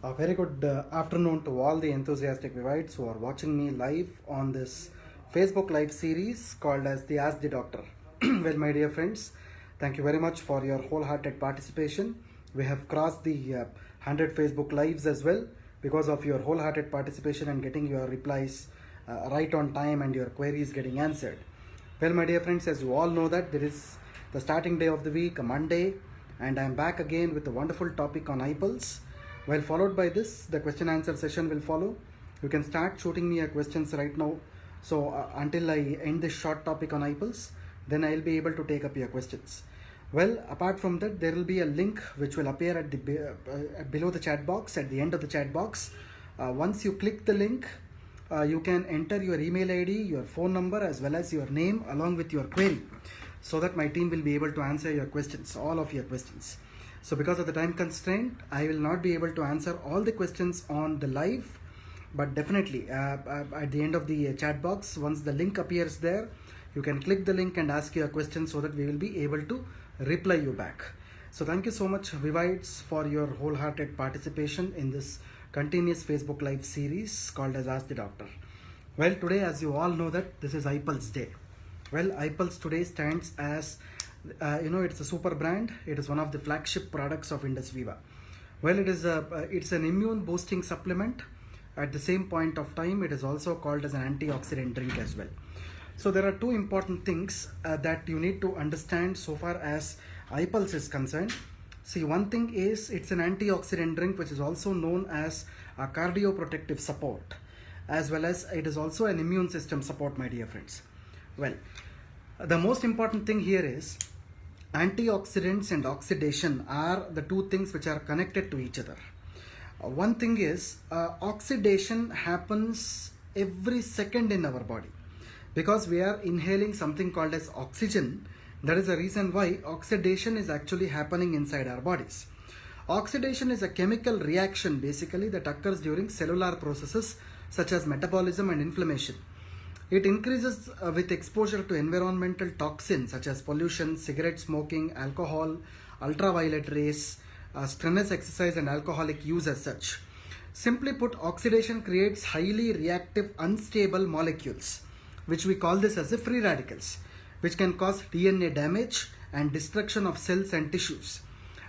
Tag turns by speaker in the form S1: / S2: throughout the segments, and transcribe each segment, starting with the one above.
S1: A very good afternoon to all the enthusiastic Vivites who are watching me live on this Facebook Live series called as the Ask the Doctor. Well, my dear friends, thank you very much for your wholehearted participation. We have crossed the 100 Facebook Lives as well because of your wholehearted participation and getting your replies right on time and your queries getting answered. Well, my dear friends, as you all know that there is the starting day of the week, a Monday, and I am back again with a wonderful topic on eye pulse. Well, followed by this, the question answer session will follow. You can start shooting me your questions right now. So until I end this short topic on eye pulse, then I'll be able to take up your questions. Well, apart from that, there will be a link which will appear at the below the chat box, at the end of the chat box. Once you click the link, you can enter your email ID, your phone number, as well as your name along with your query, so that my team will be able to answer your questions, all of your questions. So because of the time constraint, I will not be able to answer all the questions on the live, but definitely at the end of the chat box, once the link appears there, you can click the link and ask your questions so that we will be able to reply you back. So thank you so much, Vivites, for your wholehearted participation in this continuous Facebook Live series called as Ask the Doctor. Well, today, as you all know, that this is Eye Pulse Day. Well, Eye Pulse today stands as it's a super brand. It is one of the flagship products of Indus Viva. Well, it's an immune boosting supplement. At the same point of time, it is also called as an antioxidant drink as well. So there are two important things that you need to understand so far as Eye Pulse is concerned. See, one thing is it's an antioxidant drink which is also known as a cardioprotective support, as well as it is also an immune system support, my dear friends. Well, the most important thing here is antioxidants and oxidation are the two things which are connected to each other. One thing is oxidation happens every second in our body because we are inhaling something called as oxygen. That is the reason why oxidation is actually happening inside our bodies. Oxidation is a chemical reaction basically that occurs during cellular processes such as metabolism and inflammation. It increases with exposure to environmental toxins such as pollution, cigarette smoking, alcohol, ultraviolet rays, strenuous exercise and alcoholic use as such. Simply put, oxidation creates highly reactive, unstable molecules, which we call this as the free radicals, which can cause DNA damage and destruction of cells and tissues.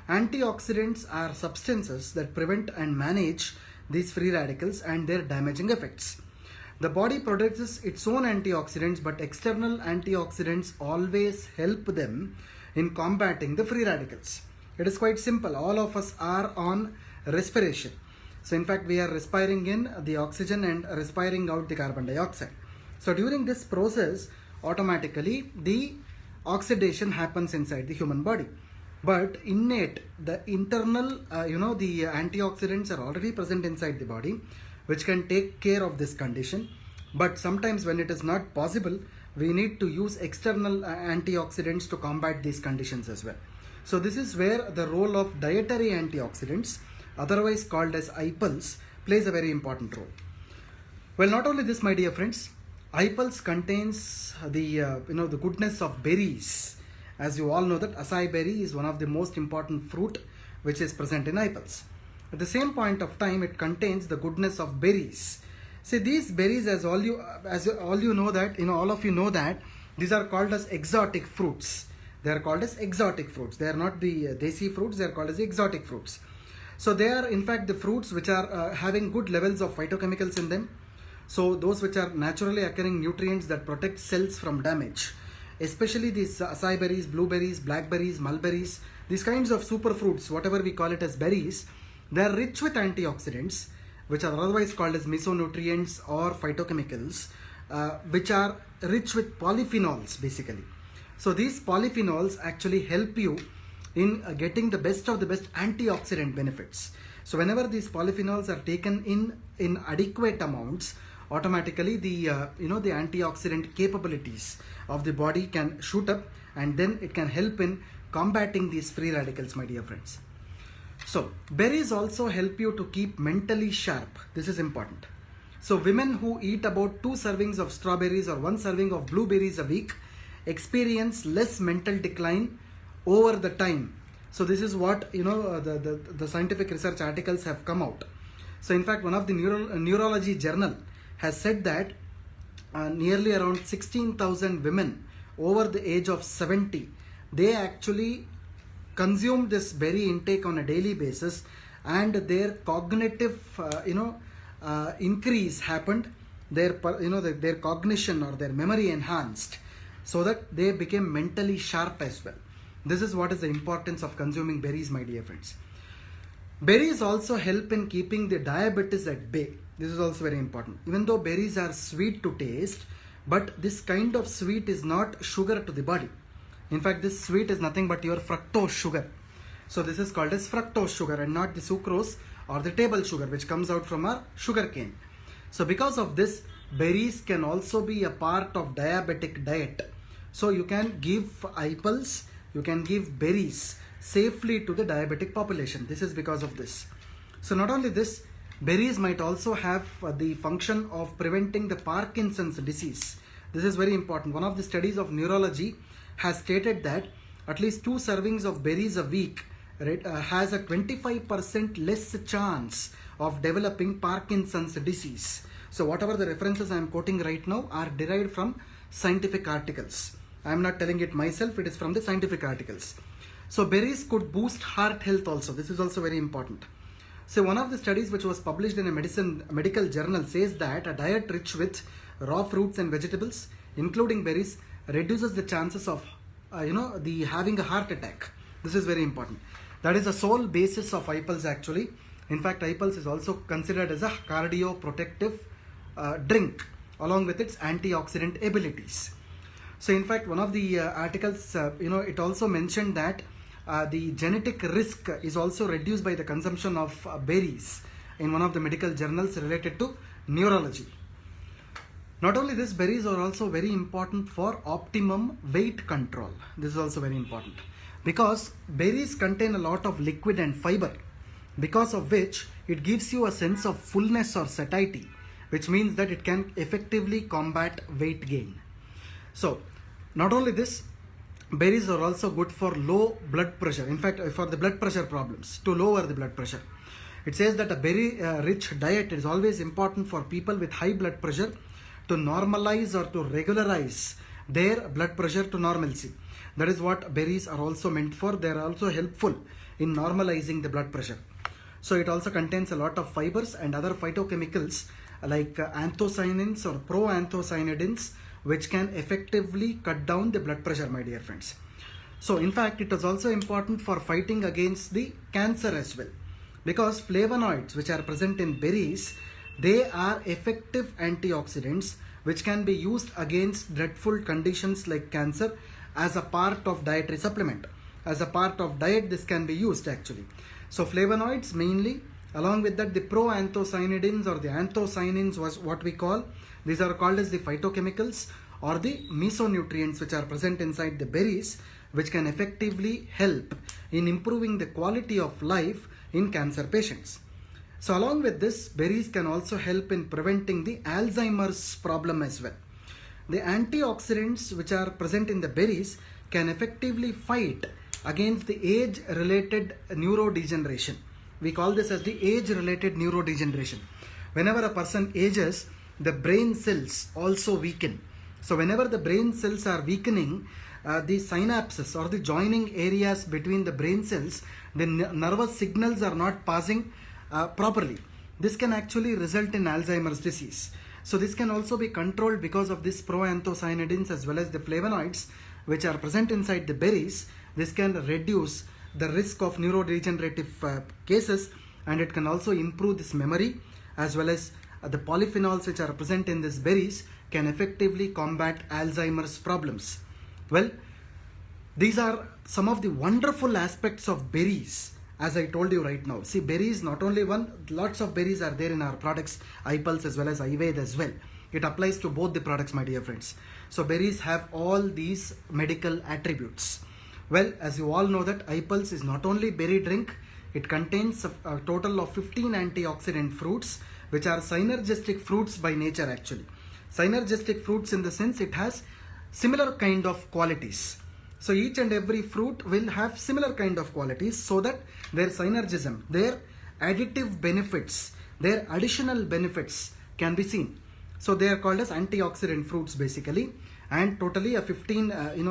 S1: Antioxidants are substances that prevent and manage these free radicals and their damaging effects. The body produces its own antioxidants, but external antioxidants always help them in combating the free radicals. It is quite simple. All of us are on respiration. So in fact, we are respiring in the oxygen and respiring out the carbon dioxide. So during this process, automatically the oxidation happens inside the human body. But the internal, the antioxidants are already present inside the body, which can take care of this condition. But sometimes when it is not possible, we need to use external antioxidants to combat these conditions as well. So this is where the role of dietary antioxidants, otherwise called as Eye Pulse, plays a very important role. Well, not only this, my dear friends, Eye Pulse contains the goodness of berries. As you all know that acai berry is one of the most important fruit which is present in Eye Pulse. At the same point of time, it contains the goodness of berries. See, these berries, all of you know that these are called as exotic fruits. They are called as exotic fruits. They are not the desi fruits. They are called as exotic fruits. So they are in fact the fruits which are having good levels of phytochemicals in them. So those which are naturally occurring nutrients that protect cells from damage. Especially these acai berries, blueberries, blackberries, mulberries, these kinds of super fruits, whatever we call it as berries, they are rich with antioxidants, which are otherwise called as mesonutrients or phytochemicals, which are rich with polyphenols basically. So these polyphenols actually help you in getting the best of the best antioxidant benefits. So whenever these polyphenols are taken in adequate amounts, automatically the antioxidant capabilities of the body can shoot up, and then it can help in combating these free radicals, my dear friends. So berries also help you to keep mentally sharp. This is important. So women who eat about 2 servings of strawberries or 1 serving of blueberries a week experience less mental decline over the time. So this is what the scientific research articles have come out. So in fact, one of the neurology journal has said that nearly around 16,000 women over the age of 70, they actually consume this berry intake on a daily basis, and their cognitive increase happened, their cognition or their memory enhanced, so that they became mentally sharp as well. This is what is the importance of consuming berries, my dear friends. Berries also help in keeping the diabetes at bay. This is also very important. Even though berries are sweet to taste, but this kind of sweet is not sugar to the body. In fact, this sweet is nothing but your fructose sugar. So this is called as fructose sugar and not the sucrose or the table sugar which comes out from our sugar cane. So because of this, berries can also be a part of diabetic diet. So you can give apples, you can give berries safely to the diabetic population. This is because of this. So not only this, berries might also have the function of preventing the Parkinson's disease. This is very important. One of the studies of neurology has stated that at least 2 servings of berries a week has a 25% less chance of developing Parkinson's disease. So whatever the references I am quoting right now are derived from scientific articles. I am not telling it myself, it is from the scientific articles. So berries could boost heart health also. This is also very important. So one of the studies which was published in a medical journal says that a diet rich with raw fruits and vegetables, including berries, reduces the chances of having a heart attack. This is very important. That is the sole basis of apples actually. In fact, apples is also considered as a cardioprotective drink along with its antioxidant abilities. So in fact, one of the articles, it also mentioned that the genetic risk is also reduced by the consumption of berries in one of the medical journals related to neurology. Not only this, berries are also very important for optimum weight control. This is also very important because berries contain a lot of liquid and fiber, because of which it gives you a sense of fullness or satiety, which means that it can effectively combat weight gain. So not only this, berries are also good for low blood pressure. In fact, for the blood pressure problems, to lower the blood pressure. It says that a berry rich diet is always important for people with high blood pressure to normalize or to regularize their blood pressure to normalcy. That is what berries are also meant for. They are also helpful in normalizing the blood pressure. So it also contains a lot of fibers and other phytochemicals like anthocyanins or proanthocyanidins, which can effectively cut down the blood pressure, my dear friends. So in fact, it is also important for fighting against the cancer as well, because flavonoids which are present in berries, they are effective antioxidants which can be used against dreadful conditions like cancer as a part of dietary supplement. As a part of diet, this can be used actually. So flavonoids mainly, along with that the proanthocyanidins or the anthocyanins was what we call. These are called as the phytochemicals or the mesonutrients which are present inside the berries, which can effectively help in improving the quality of life in cancer patients. So along with this, berries can also help in preventing the Alzheimer's problem as well. The antioxidants which are present in the berries can effectively fight against the age-related neurodegeneration. We call this as the age-related neurodegeneration. Whenever a person ages, the brain cells also weaken. So whenever the brain cells are weakening, the synapses or the joining areas between the brain cells, the nervous signals are not passing properly. This can actually result in Alzheimer's disease. So this can also be controlled because of this proanthocyanidins as well as the flavonoids which are present inside the berries. This can reduce the risk of neurodegenerative cases, and it can also improve this memory, as well as the polyphenols which are present in these berries can effectively combat Alzheimer's problems. Well, these are some of the wonderful aspects of berries, as I told you right now. See, berries, not only one, lots of berries are there in our products, iPulse as well as Ayurveda as well. It applies to both the products, my dear friends. So berries have all these medical attributes. Well, as you all know that iPulse is not only berry drink, it contains a total of 15 antioxidant fruits, which are synergistic fruits by nature actually. Synergistic fruits in the sense it has similar kind of qualities. So each and every fruit will have similar kind of qualities, so that their synergism, their additive benefits their additional benefits can be seen. So they are called as antioxidant fruits basically, and totally a 15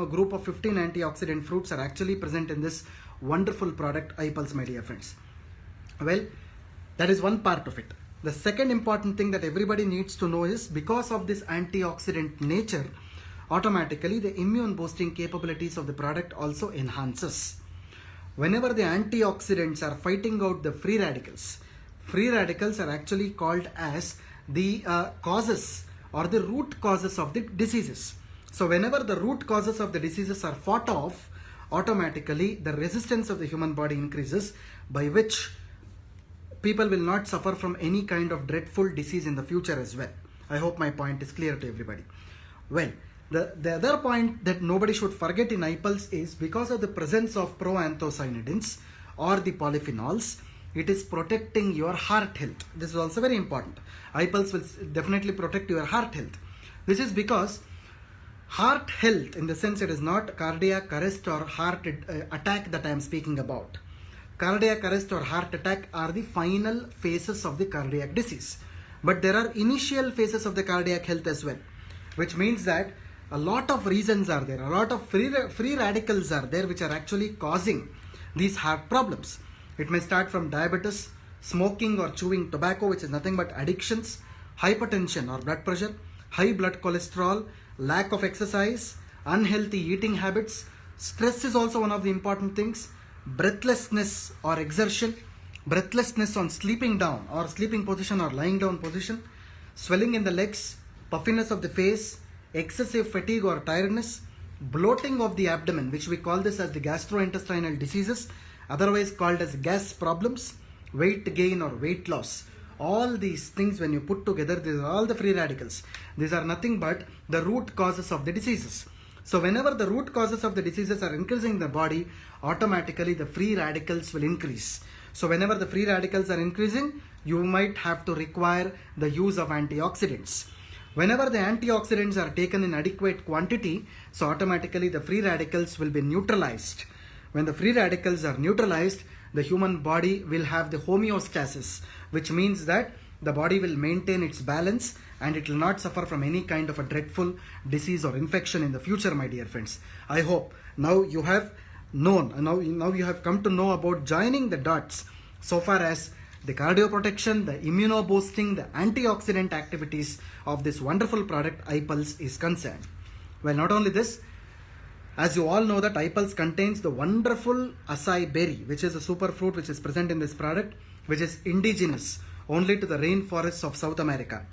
S1: group of 15 antioxidant fruits are actually present in this wonderful product iPulse, my dear friends. Well, that is one part of it. The second important thing that everybody needs to know is, because of this antioxidant nature, automatically the immune boosting capabilities of the product also enhances. Whenever the antioxidants are fighting out the free radicals are actually called as the causes or the root causes of the diseases. So whenever the root causes of the diseases are fought off, automatically the resistance of the human body increases, by which people will not suffer from any kind of dreadful disease in the future as well. I hope my point is clear to everybody. Well, the other point that nobody should forget in iPulse is, because of the presence of proanthocyanidins or the polyphenols, it is protecting your heart health. This is also very important. iPulse will definitely protect your heart health. This is because heart health, in the sense, it is not cardiac arrest or heart attack that I am speaking about. Cardiac arrest or heart attack are the final phases of the cardiac disease. But there are initial phases of the cardiac health as well, which means that a lot of reasons are there, a lot of free radicals are there which are actually causing these heart problems. It may start from diabetes, smoking or chewing tobacco, which is nothing but addictions, hypertension or blood pressure, high blood cholesterol, lack of exercise, unhealthy eating habits. Stress is also one of the important things. Breathlessness or exertion, breathlessness on sleeping down or sleeping position or lying down position, swelling in the legs, puffiness of the face, excessive fatigue or tiredness, bloating of the abdomen, which we call this as the gastrointestinal diseases, otherwise called as gas problems, weight gain or weight loss. All these things, when you put together, these are all the free radicals. These are nothing but the root causes of the diseases. So whenever the root causes of the diseases are increasing in the body, automatically the free radicals will increase. So whenever the free radicals are increasing, you might have to require the use of antioxidants. Whenever the antioxidants are taken in adequate quantity, so automatically the free radicals will be neutralized. When the free radicals are neutralized, the human body will have the homeostasis, which means that the body will maintain its balance and it will not suffer from any kind of a dreadful disease or infection in the future, my dear friends. I hope now you have known, now you have come to know about joining the dots so far as the cardioprotection, the immunoboosting, the antioxidant activities of this wonderful product iPulse is concerned. Well, not only this, as you all know that iPulse contains the wonderful acai berry, which is a superfruit which is present in this product, which is indigenous only to the rainforests of South America.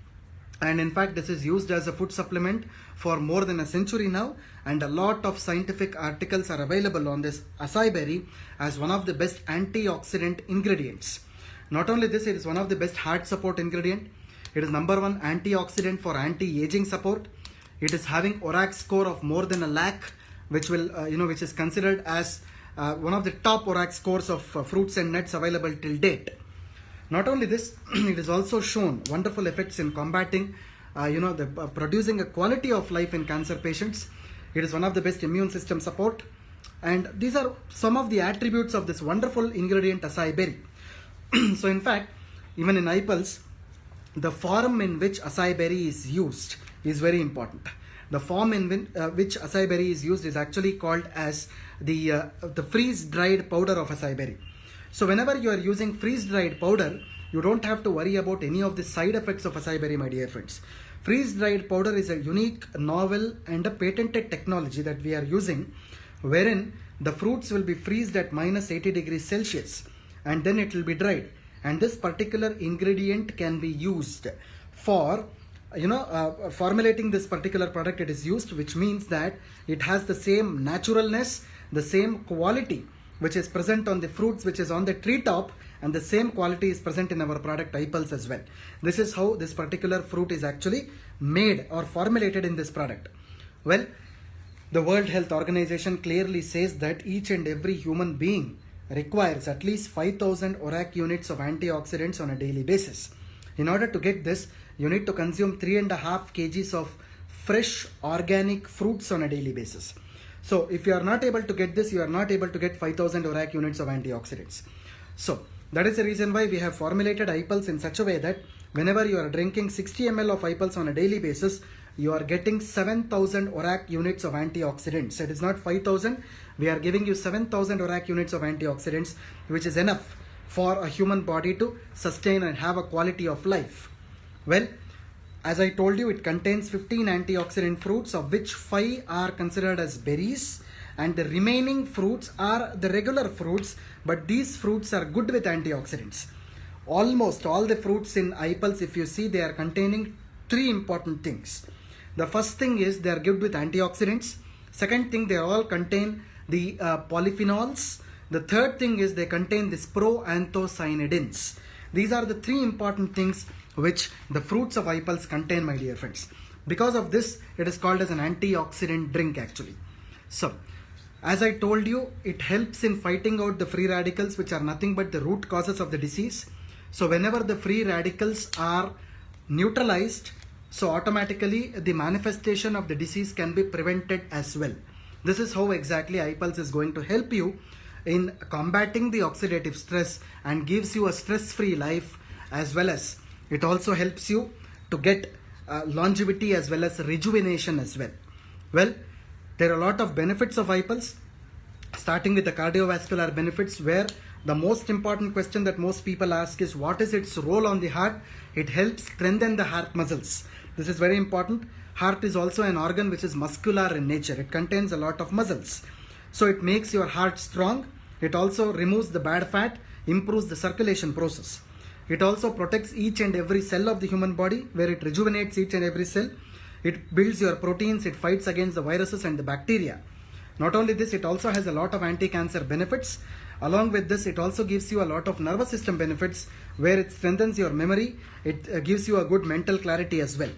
S1: And in fact, this is used as a food supplement for more than a century now, and a lot of scientific articles are available on this acai berry as one of the best antioxidant ingredients. Not only this, it is one of the best heart support ingredient. It is number one antioxidant for anti-aging support. It is having ORAC score of more than 1 lakh, which will which is considered as one of the top ORAC scores of fruits and nuts available till date. Not only this, it is also shown wonderful effects in combating producing a quality of life in cancer patients. It is one of the best immune system support, and these are some of the attributes of this wonderful ingredient acai berry. So in fact, even in iPulse, the form in which acai berry is used is very important. The form in which acai berry is used is actually called as the freeze-dried powder of acai berry. So whenever you are using freeze-dried powder, you don't have to worry about any of the side effects of acai berry, my dear friends. Freeze-dried powder is a unique, novel and a patented technology that we are using, wherein the fruits will be freezed at minus 80 degrees Celsius and then it will be dried. And this particular ingredient can be used for formulating this particular product. It is used, which means that it has the same naturalness, the same quality which is present on the fruits which is on the treetop, and the same quality is present in our product iPulse as well. This is how this particular fruit is actually made or formulated in this product. Well, the World Health Organization clearly says that each and every human being requires at least 5,000 ORAC units of antioxidants on a daily basis. In order to get this, you need to consume 3.5 kgs of fresh organic fruits on a daily basis. So if you are not able to get this, you are not able to get 5,000 ORAC units of antioxidants. So That is the reason why we have formulated iPulse in such a way that whenever you are drinking 60 ml of iPulse on a daily basis, you are getting 7,000 ORAC units of antioxidants. It is not 5,000. We are giving you 7,000 ORAC units of antioxidants, which is enough for a human body to sustain and have a quality of life. Well, as I told you, it contains 15 antioxidant fruits, of which 5 are considered as berries, and the remaining fruits are the regular fruits, but these fruits are good with antioxidants. Almost all the fruits in iPulse, if you see, they are containing 3 important things. The first thing is they are good with antioxidants. Second thing, they all contain the polyphenols. The third thing is they contain this proanthocyanidins. These are the 3 important things which the fruits of iPulse contain, my dear friends. Because of this, it is called as an antioxidant drink actually. So, as I told you, it helps in fighting out the free radicals, which are nothing but the root causes of the disease. So whenever the free radicals are neutralized, so automatically the manifestation of the disease can be prevented as well. This is how exactly iPulse is going to help you in combating the oxidative stress and gives you a stress-free life, as well as it also helps you to get longevity as well as rejuvenation as well. Well, there are a lot of benefits of iPulse, starting with the cardiovascular benefits, where the most important question that most people ask is what is its role on the heart? It helps strengthen the heart muscles. This is very important. Heart is also an organ which is muscular in nature. It contains a lot of muscles. So it makes your heart strong. It also removes the bad fat, improves the circulation process. It also protects each and every cell of the human body, where it rejuvenates each and every cell. It builds your proteins, it fights against the viruses and the bacteria. Not only this, it also has a lot of anti-cancer benefits. Along with this, it also gives you a lot of nervous system benefits, where it strengthens your memory. It gives you a good mental clarity as well.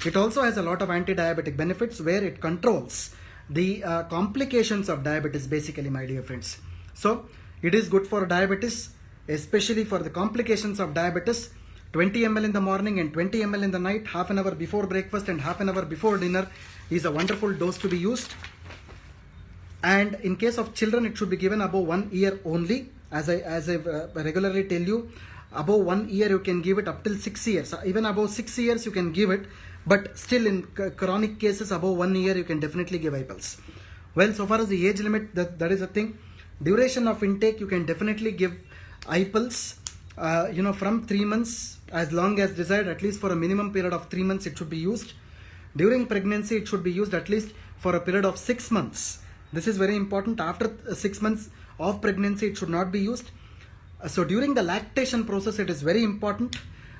S1: It also has a lot of anti-diabetic benefits, where it controls the complications of diabetes basically, my dear friends. So it is good for diabetes, especially for the complications of diabetes. 20 ml in the morning and 20 ml in the night, half an hour before breakfast and half an hour before dinner is a wonderful dose to be used. And in case of children, it should be given above 1 year only. As I regularly tell you, above 1 year you can give it up till 6 years. Even above 6 years you can give it, but still in chronic cases above 1 year you can definitely give iPulse. Well, so far as the age limit, that is a thing. Duration of intake, you can definitely give iPulse, from 3 months, as long as desired. At least for a minimum period of 3 months it should be used. During pregnancy, it should be used at least for a period of 6 months. This is very important. After 6 months of pregnancy, it should not be used. So during the lactation process, it is very important.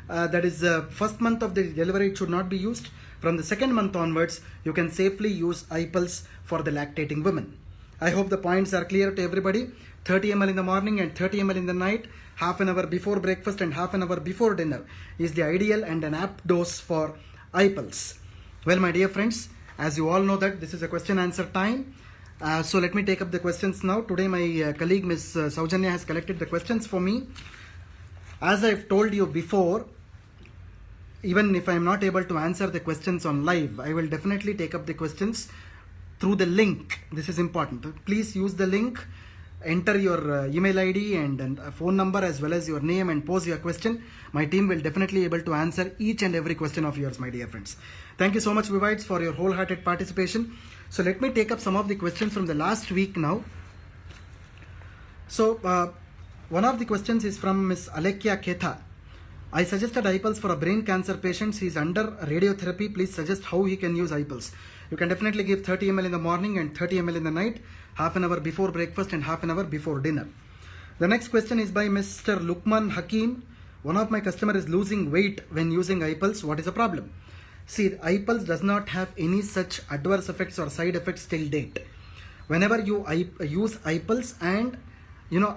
S1: That is the first month of the delivery, it should not be used. From the second month onwards, you can safely use iPulse for the lactating women. I hope the points are clear to everybody. 30 ml in the morning and 30 ml in the night, half an hour before breakfast and half an hour before dinner is the ideal and an apt dose for iPulse. Well, my dear friends, as you all know that this is a question answer time. So let me take up the questions now. Today my colleague Ms. Saujanya has collected the questions for me. As I've told you before, even if I am not able to answer the questions on live, I will definitely take up the questions through the link. This is important. Please use the link, enter your email ID and a phone number as well as your name and pose your question. My team will definitely able to answer each and every question of yours, my dear friends. Thank you so much, Vivites, for your wholehearted participation. So let me take up some of the questions from the last week now. So one of the questions is from Ms. Alekia Ketha. I suggested iPulse for a brain cancer patient. He is under radiotherapy. Please suggest how he can use iPulse. You can definitely give 30 ml in the morning and 30 ml in the night, half an hour before breakfast and half an hour before dinner. The next question is by Mr. Lukman Hakim. One of my customer is losing weight when using iPulse. What is the problem? See, iPulse does not have any such adverse effects or side effects till date. Whenever you use iPulse and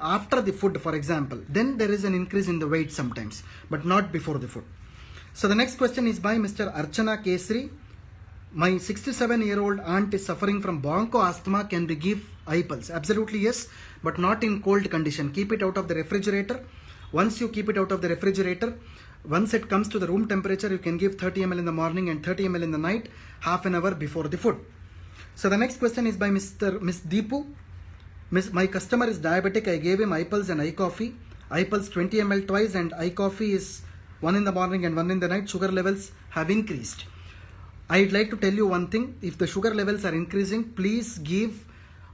S1: after the food, for example, then there is an increase in the weight sometimes, but not before the food. So the next question is by Mr. Archana Kesri. My 67-year-old aunt is suffering from broncho asthma. Can we give iPulse? Absolutely yes, but not in cold condition. Keep it out of the refrigerator. Once you keep it out of the refrigerator, once it comes to the room temperature, you can give 30 ml in the morning and 30 ml in the night, half an hour before the food. So the next question is by Miss Deepu. My customer is diabetic. I gave him iPulse and iCoffee. iPulse 20 ml twice and iCoffee is 1 in the morning and 1 in the night, sugar levels have increased. I'd like to tell you one thing. If the sugar levels are increasing, please give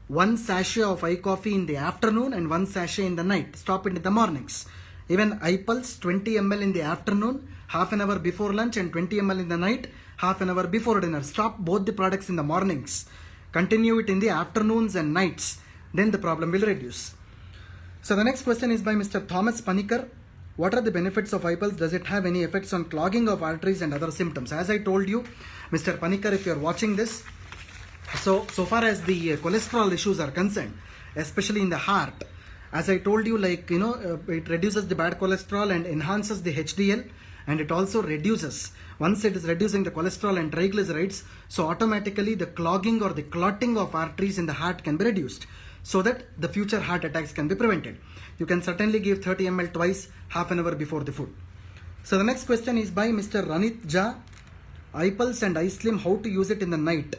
S1: 1 sachet of iCoffee in the afternoon and 1 sachet in the night. Stop it in the mornings. Even iPulse 20 ml in the afternoon, half an hour before lunch, and 20 ml in the night, half an hour before dinner. Stop both the products in the mornings. Continue it in the afternoons and nights. Then the problem will reduce. So the next question is by Mr. Thomas Panikar. What are the benefits of iPulse? Does it have any effects on clogging of arteries and other symptoms? As I told you, Mr. Panikar, if you are watching this, so far as the cholesterol issues are concerned, especially in the heart, as I told you, like, it reduces the bad cholesterol and enhances the HDL, and it also reduces, once it is reducing the cholesterol and triglycerides, so automatically the clogging or the clotting of arteries in the heart can be reduced, so that the future heart attacks can be prevented. You can certainly give 30 ml twice, half an hour before the food. So the next question is by Mr. Ranit Jha. iPulse and iSlim, how to use it in the night?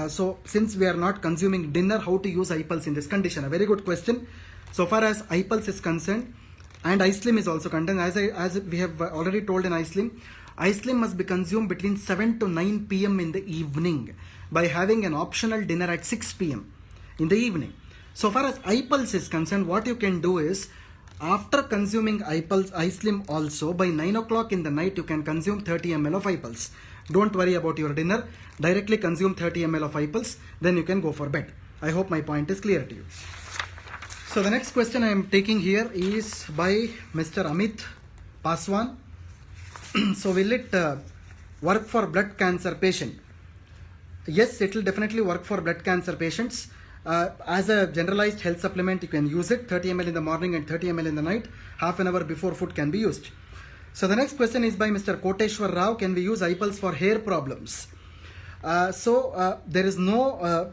S1: So since we are not consuming dinner, how to use iPulse in this condition? A very good question. So far as iPulse is concerned, and iSlim is also concerned, as we have already told in iSlim must be consumed between 7 to 9 p.m. in the evening by having an optional dinner at 6 p.m. in the evening. So far as iPulse is concerned, what you can do is, after consuming iSlim also, by 9 o'clock in the night, you can consume 30 ml of iPulse. Don't worry about your dinner. Directly consume 30 ml of iPulse. Then you can go for bed. I hope my point is clear to you. So the next question I am taking here is by Mr. Amit Paswan. So will it work for blood cancer patient? Yes, it will definitely work for blood cancer patients. As a generalized health supplement, you can use it 30 ml in the morning and 30 ml in the night. Half an hour before food can be used. So the next question is by Mr. Koteshwar Rao. Can we use iPulse for hair problems? There is no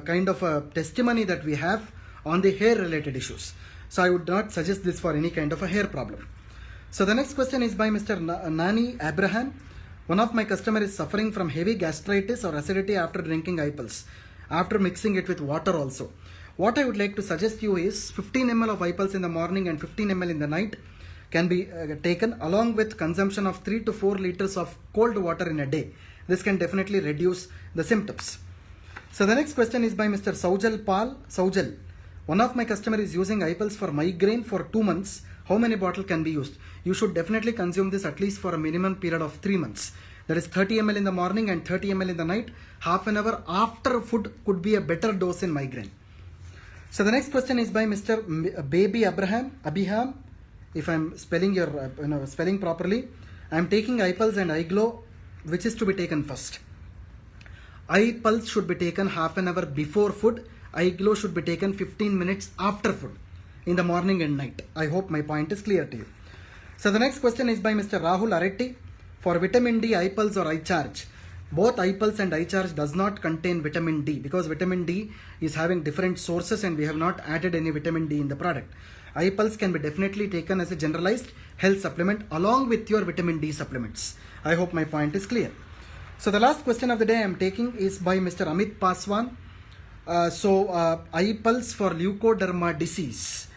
S1: kind of a testimony that we have on the hair related issues. So I would not suggest this for any kind of a hair problem. So the next question is by Mr. Nani Abraham. One of my customers is suffering from heavy gastritis or acidity after drinking iPulse, after mixing it with water also. What I would like to suggest you is 15 ml of iPulse in the morning and 15 ml in the night can be taken along with consumption of 3 to 4 liters of cold water in a day. This can definitely reduce the symptoms. So the next question is by Mr. Saujal Pal. Saujal, one of my customers is using iPulse for migraine for 2 months. How many bottles can be used? You should definitely consume this at least for a minimum period of 3 months. That is 30 ml in the morning and 30 ml in the night. Half an hour after food could be a better dose in migraine. So the next question is by Mr. Baby Abiham. If I'm spelling your spelling properly, I'm taking iPulse and iGlow. Which is to be taken first? iPulse should be taken half an hour before food. iGlow should be taken 15 minutes after food in the morning and night. I hope my point is clear to you. So the next question is by Mr. Rahul Aretti. For vitamin D, iPulse or iCharge? Both iPulse and iCharge does not contain vitamin D because vitamin D is having different sources and we have not added any vitamin D in the product. iPulse can be definitely taken as a generalized health supplement along with your vitamin D supplements. I hope my point is clear. So the last question of the day I am taking is by Mr. Amit Paswan. iPulse for leukoderma disease.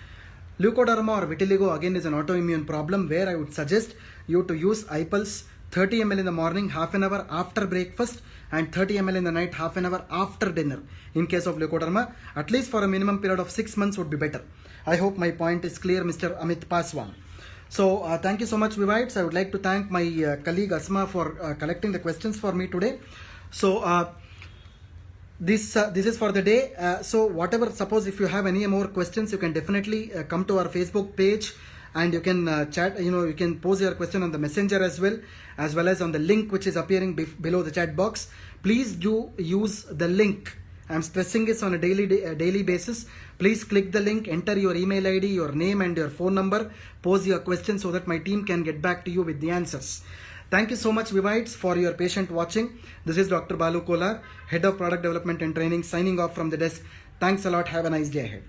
S1: Leukoderma or vitiligo again is an autoimmune problem where I would suggest you to use iPulse 30 ml in the morning, half an hour after breakfast, and 30 ml in the night, half an hour after dinner. In case of leukoderma, at least for a minimum period of 6 months would be better. I hope my point is clear, Mr. Amit Paswan. So thank you so much, Vivites. I would like to thank my colleague Asma for collecting the questions for me today. So this is for the day. So whatever, suppose if you have any more questions, you can definitely come to our Facebook page and you can chat, you can pose your question on the messenger as well as on the link which is appearing below the chat box. Please do use the link. I'm stressing this on a daily basis. Please click the link, enter your email ID, your name and your phone number, pose your question so that my team can get back to you with the answers. Thank you so much, Vivites, for your patient watching. This is Dr. Balu Kolar, Head of Product Development and Training, signing off from the desk. Thanks a lot. Have a nice day ahead.